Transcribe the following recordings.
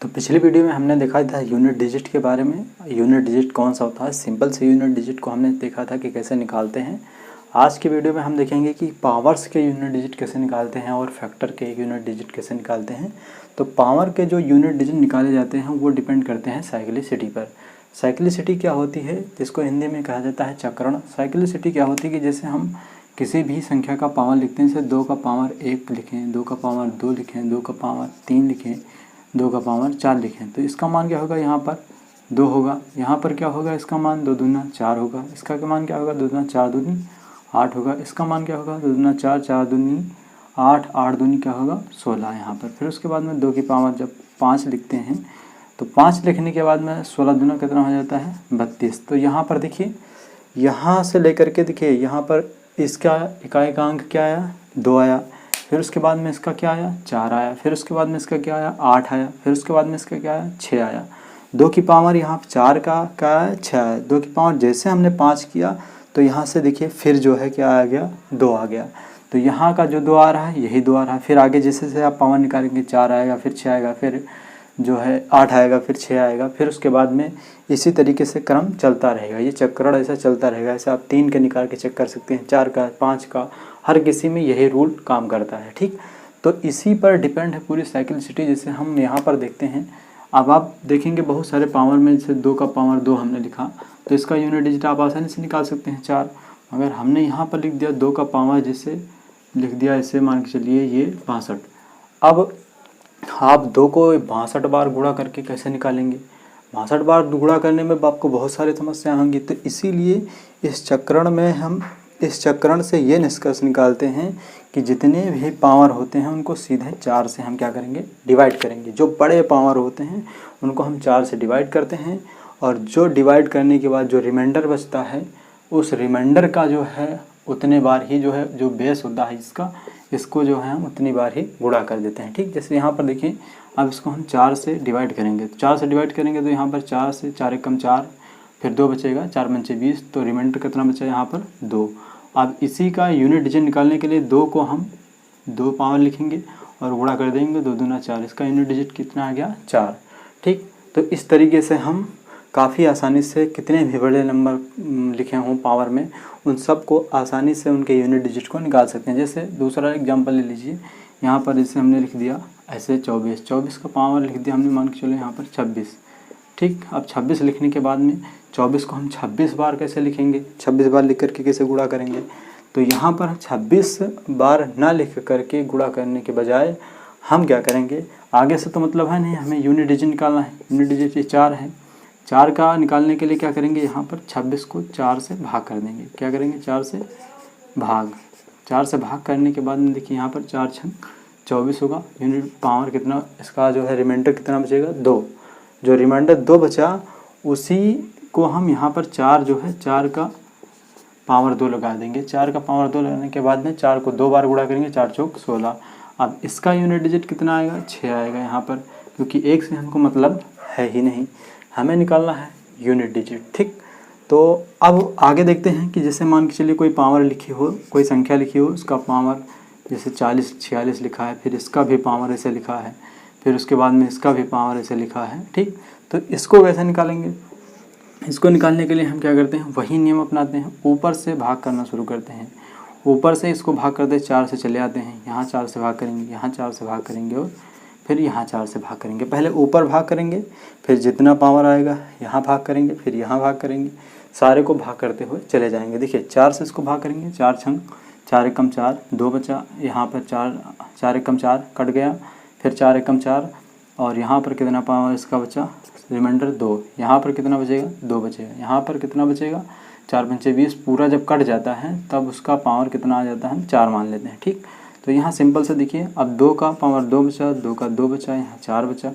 तो पिछली वीडियो में हमने देखा था यूनिट डिजिट के बारे में। यूनिट डिजिट कौन सा होता है, सिंपल से यूनिट डिजिट को हमने देखा था कि कैसे निकालते हैं। आज की वीडियो में हम देखेंगे कि पावर्स के यूनिट डिजिट कैसे निकालते हैं और फैक्टर के यूनिट डिजिट कैसे निकालते हैं। तो पावर के जो यूनिट डिजिट निकाले जाते हैं वो डिपेंड करते हैं साइक्लिसिटी पर। साइक्लिसिटी क्या होती है, जिसको हिंदी में कहा जाता है चक्रण। साइक्लिसिटी क्या होती है कि जैसे हम किसी भी संख्या का पावर लिखते हैं, जैसे 2 का पावर 1 लिखें, 2 का पावर 2 लिखें, 2 का पावर 3 लिखें, 2 का पावर 4 लिखें, तो इसका मान क्या होगा, यहाँ पर 2 होगा। यहाँ पर क्या होगा, इसका मान 2 दूना 4 होगा। इसका मान क्या होगा, 2 दूना 4 दूनी 8 होगा। इसका मान क्या होगा, 2 दूना 4, 4 दूनी 8, 8 दूनी क्या होगा 16 यहाँ पर। फिर उसके बाद में 2 की पावर जब 5 लिखते हैं तो 5 लिखने के बाद में 16 दूना कितना हो जाता है 32। तो यहाँ पर देखिए, यहाँ से लेकर के देखिए, यहाँ पर इसका इकाई का अंक क्या आया, 2 आया। फिर उसके बाद में इसका क्या आया, 4 आया। फिर उसके बाद में इसका क्या आया, 8 आया। फिर उसके बाद में इसका क्या आया, 6 आया। 2 की पावर यहाँ 4 का क्या है, 6 आया। 2 की पावर जैसे हमने 5 किया तो यहाँ से देखिए फिर जो है क्या आ गया, 2 आ गया। तो यहाँ का जो 2 आ रहा है यही 2 आ रहा है। फिर आगे जैसे जैसे आप पावर निकालेंगे 4 आएगा, फिर 6 आएगा, फिर जो है 8 आएगा, फिर 6 आएगा। फिर उसके बाद में इसी तरीके से क्रम चलता रहेगा, ये चक्रण ऐसा चलता रहेगा। ऐसे आप 3 का निकाल के चेक कर सकते हैं, 4 का, 5 का, हर किसी में यही रूल काम करता है। ठीक, तो इसी पर डिपेंड है पूरी साइक्लिसिटी। जैसे हम यहाँ पर देखते हैं, अब आप देखेंगे बहुत सारे पावर में, जैसे 2 का पावर 2 हमने लिखा तो इसका यूनिट डिजिट आप आसानी से निकाल सकते हैं 4। अगर हमने यहाँ पर लिख दिया 2 का पावर, जैसे लिख दिया ऐसे, मान के चलिए ये 62। अब आप 2 को 62 बार गुणा करके कैसे निकालेंगे, 62 बार गुणा करने में आपको बहुत सारी समस्याएं होंगी। तो इसीलिए इस चक्रण से ये निष्कर्ष निकालते हैं कि जितने भी पावर होते हैं उनको सीधे 4 से हम क्या करेंगे, डिवाइड करेंगे। जो बड़े पावर होते हैं उनको हम 4 से डिवाइड करते हैं, और जो डिवाइड करने के बाद जो रिमाइंडर बचता है उस रिमाइंडर का जो है उतने बार ही जो है, जो बेस होता है इसको जो है हम उतनी बार ही गुणा कर देते हैं। ठीक, जैसे यहाँ पर देखिए, अब इसको हम 4 से डिवाइड करेंगे, तो 4 से डिवाइड करेंगे तो यहाँ पर 4 से 4 एकम 4, फिर 2 बचेगा, 4 पंचे 20, तो रिमाइंडर कितना बचा यहाँ पर 2। अब इसी का यूनिट डिजिट निकालने के लिए 2 को हम 2 पावर लिखेंगे और गुणा कर देंगे, 2 दूना 4, इसका यूनिट डिजिट कितना आ गया 4। ठीक, तो इस तरीके से हम काफ़ी आसानी से कितने भी बड़े नंबर लिखे हों पावर में, उन सब को आसानी से उनके यूनिट डिजिट को निकाल सकते हैं। जैसे दूसरा एग्जांपल ले लीजिए, यहाँ पर जैसे हमने लिख दिया ऐसे 24 का पावर लिख दिया हमने, मान के चलो यहाँ पर 26। ठीक, अब 26 लिखने के बाद में 24 को हम 26 बार कैसे लिखेंगे, 26 बार लिख करके कैसे गुणा करेंगे। तो यहाँ पर 26 बार ना लिख करके गुणा करने के बजाय हम क्या करेंगे, आगे से तो मतलब है नहीं, हमें यूनिट डिजिट निकालना है। यूनिट डिजिट ये 4 है, 4 का निकालने के लिए क्या करेंगे, यहाँ पर 26 को 4 से भाग कर देंगे। क्या करेंगे, 4 से भाग करने के बाद में देखिए यहाँ पर 4 छंग 24 होगा। यूनिट पावर कितना, इसका जो है रिमाइंडर कितना बचेगा 2। जो रिमाइंडर 2 बचा उसी को हम यहाँ पर 4 जो है 4 का पावर 2 लगा देंगे। 4 का पावर 2 लगाने के बाद में 4 को 2 बार गुणा करेंगे, 4 चौक 16। अब इसका यूनिट डिजिट कितना आएगा, 6 आएगा यहाँ पर, क्योंकि 1 से हमको मतलब है ही नहीं, हमें निकालना है यूनिट डिजिट। ठीक, तो अब आगे देखते हैं कि जैसे मान के चलिए कोई पावर लिखी हो, कोई संख्या लिखी हो, उसका पावर जैसे 40 46 लिखा है, फिर इसका भी पावर ऐसे लिखा है, फिर उसके बाद में इसका भी पावर ऐसे लिखा है। ठीक, तो इसको कैसे निकालेंगे, इसको निकालने के लिए हम क्या करते हैं, वही नियम अपनाते हैं, ऊपर से भाग करना शुरू करते हैं। ऊपर से इसको भाग करते 4 से चले आते हैं, यहाँ 4 से भाग करेंगे, यहाँ 4 से भाग करेंगे और फिर यहाँ 4 से भाग करेंगे। पहले ऊपर भाग करेंगे, फिर जितना पावर आएगा यहाँ भाग करेंगे, फिर यहाँ भाग करेंगे, सारे को भाग करते हुए चले जाएंगे। देखिए 4 से इसको भाग करेंगे, 4 छंग 4 एकम 4, 2 बचा, यहाँ पर 4 एकम 4 कट गया, फिर 4 एकम 4, और यहाँ पर कितना पावर इसका बचा, रिमाइंडर 2। यहाँ पर कितना बचेगा, 2 बचेगा। यहाँ पर कितना बचेगा, 4 पंचे 20। पूरा जब कट जाता है तब उसका पावर कितना आ जाता है, 4 मान लेते हैं। ठीक, तो यहाँ सिंपल से देखिए, अब 2 का पावर 2 बचा, 2 का 2 बचा, यहाँ 4 बचा।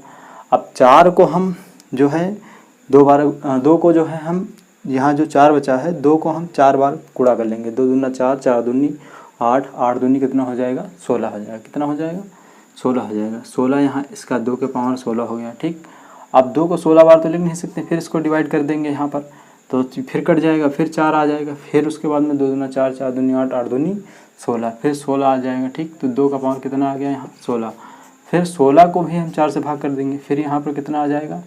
अब 4 को हम जो है 2 को जो है हम यहाँ जो 4 बचा है 2 को हम 4 बार गुणा कर लेंगे। 2 दूना 4, 4 दूनी 8, 8 दूनी कितना हो जाएगा 16 हो जाएगा। कितना हो जाएगा 16 हो जाएगा। 16 यहाँ इसका 2 के पावर 16 हो गया। ठीक, अब 2 को 16 बार तो लिख नहीं सकते, फिर इसको डिवाइड कर देंगे यहाँ पर, तो फिर कट जाएगा, फिर 4 आ जाएगा, फिर उसके बाद में 2 दूना 4, 4 दूनी 8, 8 दूनी 16, फिर 16 आ जाएगा। ठीक, तो 2 का पावर कितना आ गया यहाँ 16। फिर 16 को भी हम 4 से भाग कर देंगे, फिर यहाँ पर कितना आ जाएगा,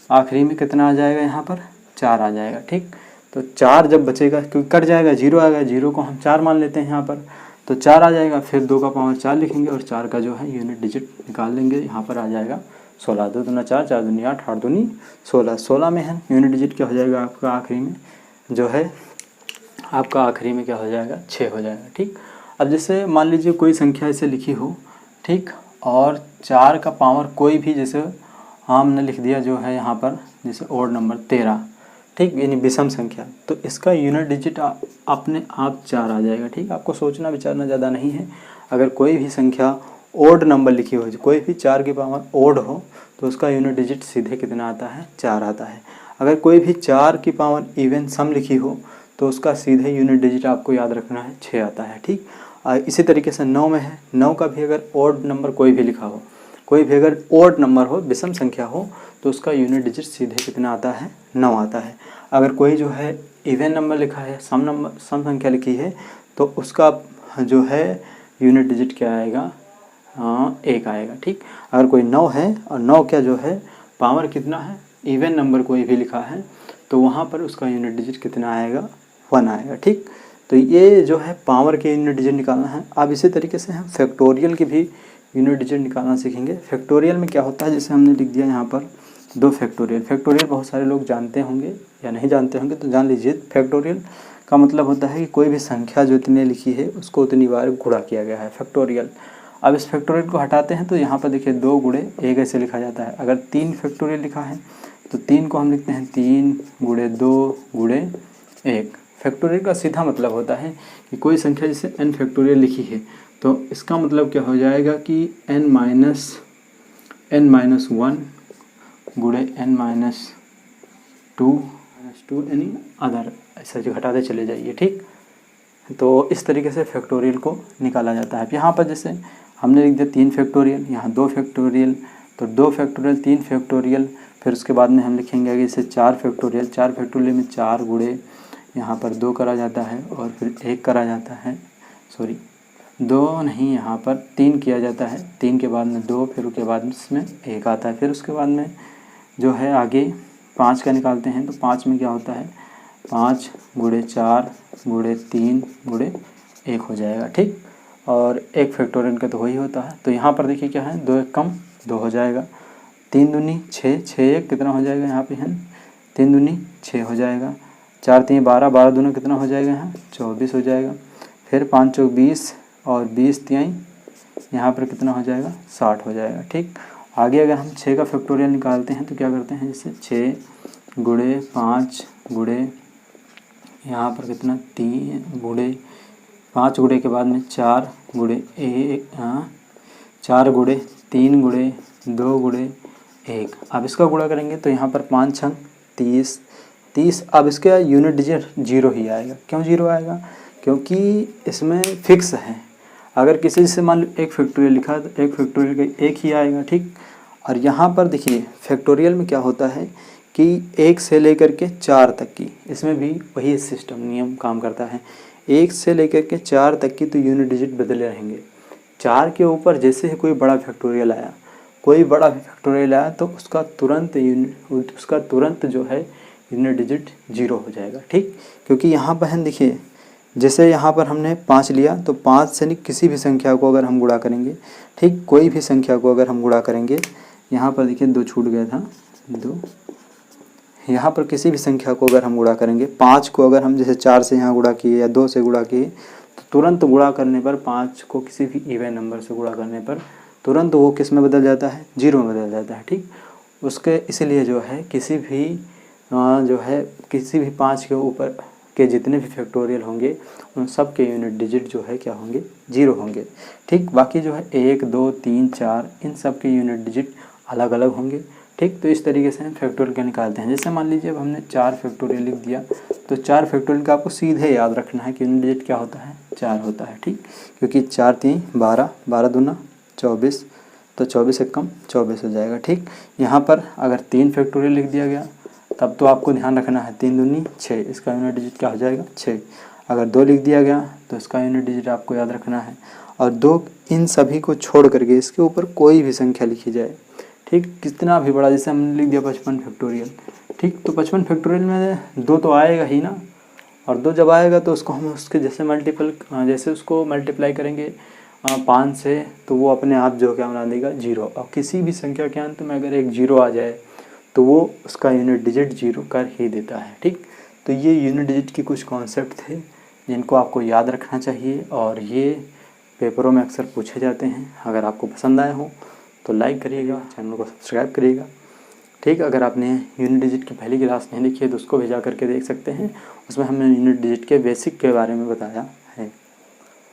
आखिरी में कितना आ जाएगा, यहाँ पर 4 आ जाएगा। ठीक, तो 4 जब बचेगा क्योंकि कट जाएगा, 0 आएगा, 0 को हम 4 मान लेते हैं यहाँ पर, तो 4 आ जाएगा। फिर 2 का पावर 4 लिखेंगे और 4 का जो है यूनिट डिजिट निकाल लेंगे, यहाँ पर आ जाएगा 16। 2 दूना 4, 4 दूनी 8, 8 दूनी 16। 16 में है यूनिट डिजिट क्या हो जाएगा आपका आखिरी में जो है, आपका आखिरी में क्या हो जाएगा, 6 हो जाएगा। ठीक, अब जैसे मान लीजिए कोई संख्या ऐसे लिखी हो, ठीक, और 4 का पावर कोई भी, जैसे हमने लिख दिया जो है यहाँ पर, जैसे ओड नंबर 13, ठीक, यानी विषम संख्या, तो इसका यूनिट डिजिट अपने आप 4 आ जाएगा। ठीक, आपको सोचना विचारना ज़्यादा नहीं है। अगर कोई भी संख्या ओड नंबर लिखी हो, कोई भी 4 की पावर ओड हो, तो उसका यूनिट डिजिट सीधे कितना आता है, 4 आता है। अगर कोई भी 4 की पावर इवन सम लिखी हो, तो उसका सीधे यूनिट डिजिट आपको याद रखना है, 6 आता है। ठीक, इसी तरीके से 9 में है, 9 का भी अगर ओड नंबर कोई भी लिखा हो, कोई भी अगर ओड नंबर हो, विषम संख्या हो, तो उसका यूनिट डिजिट सीधे कितना आता है, 9 आता है। अगर कोई जो है इवन नंबर लिखा है, सम संख्या लिखी है, तो उसका जो है यूनिट डिजिट क्या आएगा, 1 आएगा। ठीक, अगर कोई 9 है और 9 क्या जो है पावर कितना है, इवन नंबर कोई भी लिखा है, तो वहाँ पर उसका यूनिट डिजिट कितना आएगा, 1 आएगा। ठीक, तो ये जो है पावर के यूनिट डिजिट निकालना है। अब इसी तरीके से हम फैक्टोरियल की भी यूनिट डिजिट निकालना सीखेंगे। फैक्टोरियल में क्या होता है, जैसे हमने लिख दिया यहाँ पर 2 फैक्टोरियल। फैक्टोरियल बहुत सारे लोग जानते होंगे या नहीं जानते होंगे, तो जान लीजिए। फैक्टोरियल का मतलब होता है कि कोई भी संख्या जो इतने लिखी है उसको उतनी बार गुणा किया गया है, फैक्टोरियल। अब इस फैक्टोरियल को हटाते हैं तो यहाँ पर देखिए 2 गुणे 1 ऐसे लिखा जाता है। अगर 3 फैक्टोरियल लिखा है तो 3 को हम लिखते हैं 3 गुणे 2 गुणे 1। फैक्टोरियल का सीधा मतलब होता है कि कोई संख्या जैसे n फैक्टोरियल लिखी है, तो इसका मतलब क्या हो जाएगा कि n माइनस 1 गुणे n माइनस 2 यानी अदर, ऐसा जो घटाते चले जाइए। ठीक, तो इस तरीके से फैक्टोरियल को निकाला जाता है। यहाँ पर जैसे हमने लिख दिया 3 फैक्टोरियल, यहाँ 2 फैक्टोरियल, तो 2 फैक्टोरियल 3 फैक्टोरियल, फिर उसके बाद में हम लिखेंगे आगे जैसे 4 फैक्टोरियल। 4 फैक्टोरियल में 4 गुणे यहाँ पर 2 करा जाता है और फिर 1 करा जाता है, सॉरी 2 नहीं, यहाँ पर 3 किया जाता है। 3 के बाद में 2, फिर उसके बाद में इसमें 1 आता है। फिर उसके बाद में जो है आगे 5 का निकालते हैं, तो 5 में क्या होता है, 5 गुणे 4 गुणे 3 गुणे 1 हो जाएगा। ठीक, और 1 फैक्टोरियल का तो वही होता है। तो यहाँ पर देखिए क्या है, 2 1 कम 2 हो जाएगा, 3 दूनी 6, 6 1 कितना हो जाएगा यहाँ पे है, 3 दूनी 6 हो जाएगा, 4 3 12, 12 दूना कितना हो जाएगा यहाँ 24 हो जाएगा। फिर 5 चौक 20 और 20 तिहाई यहाँ पर कितना हो जाएगा, 60 हो जाएगा। ठीक, आगे अगर हम 6 का फैक्टोरियल निकालते हैं तो क्या करते हैं, जैसे 6 गुणे 5 गुणे यहाँ पर कितना 3 गुणे 5 गुणे के बाद में 4 गुणे 1, 4 गुणे 3 गुणे 2 गुणे 1। अब इसका गुणा करेंगे तो यहाँ पर 5 छंग 30। अब इसका यूनिट डिजिट 0 ही आएगा। क्यों 0 आएगा, क्योंकि इसमें फिक्स है। अगर किसी से मान लो 1 फैक्टोरियल लिखा तो 1 फैक्टोरियल का 1 ही आएगा। ठीक, और यहाँ पर देखिए फैक्टोरियल में क्या होता है कि 1 से लेकर के 4 तक की, इसमें भी वही सिस्टम नियम काम करता है। 1 से लेकर के 4 तक की तो यूनिट डिजिट बदले रहेंगे। 4 के ऊपर जैसे ही कोई बड़ा फैक्टोरियल आया, तो उसका तुरंत जो है यूनिट डिजिट 0 हो जाएगा। ठीक, क्योंकि यहाँ पर हम देखिए, जैसे यहाँ पर हमने 5 लिया तो 5 से किसी भी संख्या को अगर हम गुणा करेंगे, ठीक, कोई भी संख्या को अगर हम गुणा करेंगे, यहाँ पर देखिए 2 छूट गया था, 2, यहाँ पर किसी भी संख्या को अगर हम गुणा करेंगे, 5 को अगर हम जैसे 4 से यहाँ गुणा किए या 2 से गुणा किए, तो तुरंत गुणा करने पर 5 को किसी भी इवन नंबर से गुणा करने पर तुरंत वो किस में बदल जाता है, 0 में बदल जाता है। ठीक, उसके इसलिए जो है किसी भी 5 के ऊपर के जितने भी फैक्टोरियल होंगे उन सब के यूनिट डिजिट जो है क्या होंगे, 0 होंगे। ठीक, बाकी जो है 1 2 3 4 इन सब के यूनिट डिजिट अलग अलग होंगे। ठीक, तो इस तरीके से हम फैक्टोरियल का निकालते हैं। जैसे मान लीजिए अब हमने 4 फैक्टोरियल लिख दिया, तो 4 फैक्टोरियल का आपको सीधे याद रखना है कि यूनिट डिजिट क्या होता है, 4 होता है। ठीक, क्योंकि 4 3 12, 12 दूना 24, तो 24 से कम 24 हो जाएगा। ठीक, यहाँ पर अगर 3 फैक्टोरियल लिख दिया गया तब तो आपको ध्यान रखना है 3 दूनी 6, इसका यूनिट डिजिट क्या हो जाएगा, 6। अगर 2 लिख दिया गया तो इसका यूनिट डिजिट आपको याद रखना है। और 2 इन सभी को छोड़ करके इसके ऊपर कोई भी संख्या लिखी जाए, ठीक, कितना भी बड़ा, जैसे हमने लिख दिया 55 फैक्टोरियल, ठीक, तो 55 फैक्टोरियल में 2 तो आएगा ही ना, और 2 जब आएगा तो उसको हम उसके जैसे उसको मल्टीप्लाई करेंगे 5 से, तो वो अपने आप जो क्या बना देगा 0। और किसी भी संख्या के अंत में अगर एक 0 आ जाए तो वो उसका यूनिट डिजिट 0 कर ही देता है, ठीक। तो ये यूनिट डिजिट की कुछ कॉन्सेप्ट थे जिनको आपको याद रखना चाहिए, और ये पेपरों में अक्सर पूछे जाते हैं। अगर आपको पसंद आए हो तो लाइक करिएगा, चैनल को सब्सक्राइब करिएगा, ठीक। अगर आपने यूनिट डिजिट की पहली क्लास नहीं देखी है तो उसको भी जा करके देख सकते हैं, उसमें हमने यूनिट डिजिट के बेसिक के बारे में बताया है।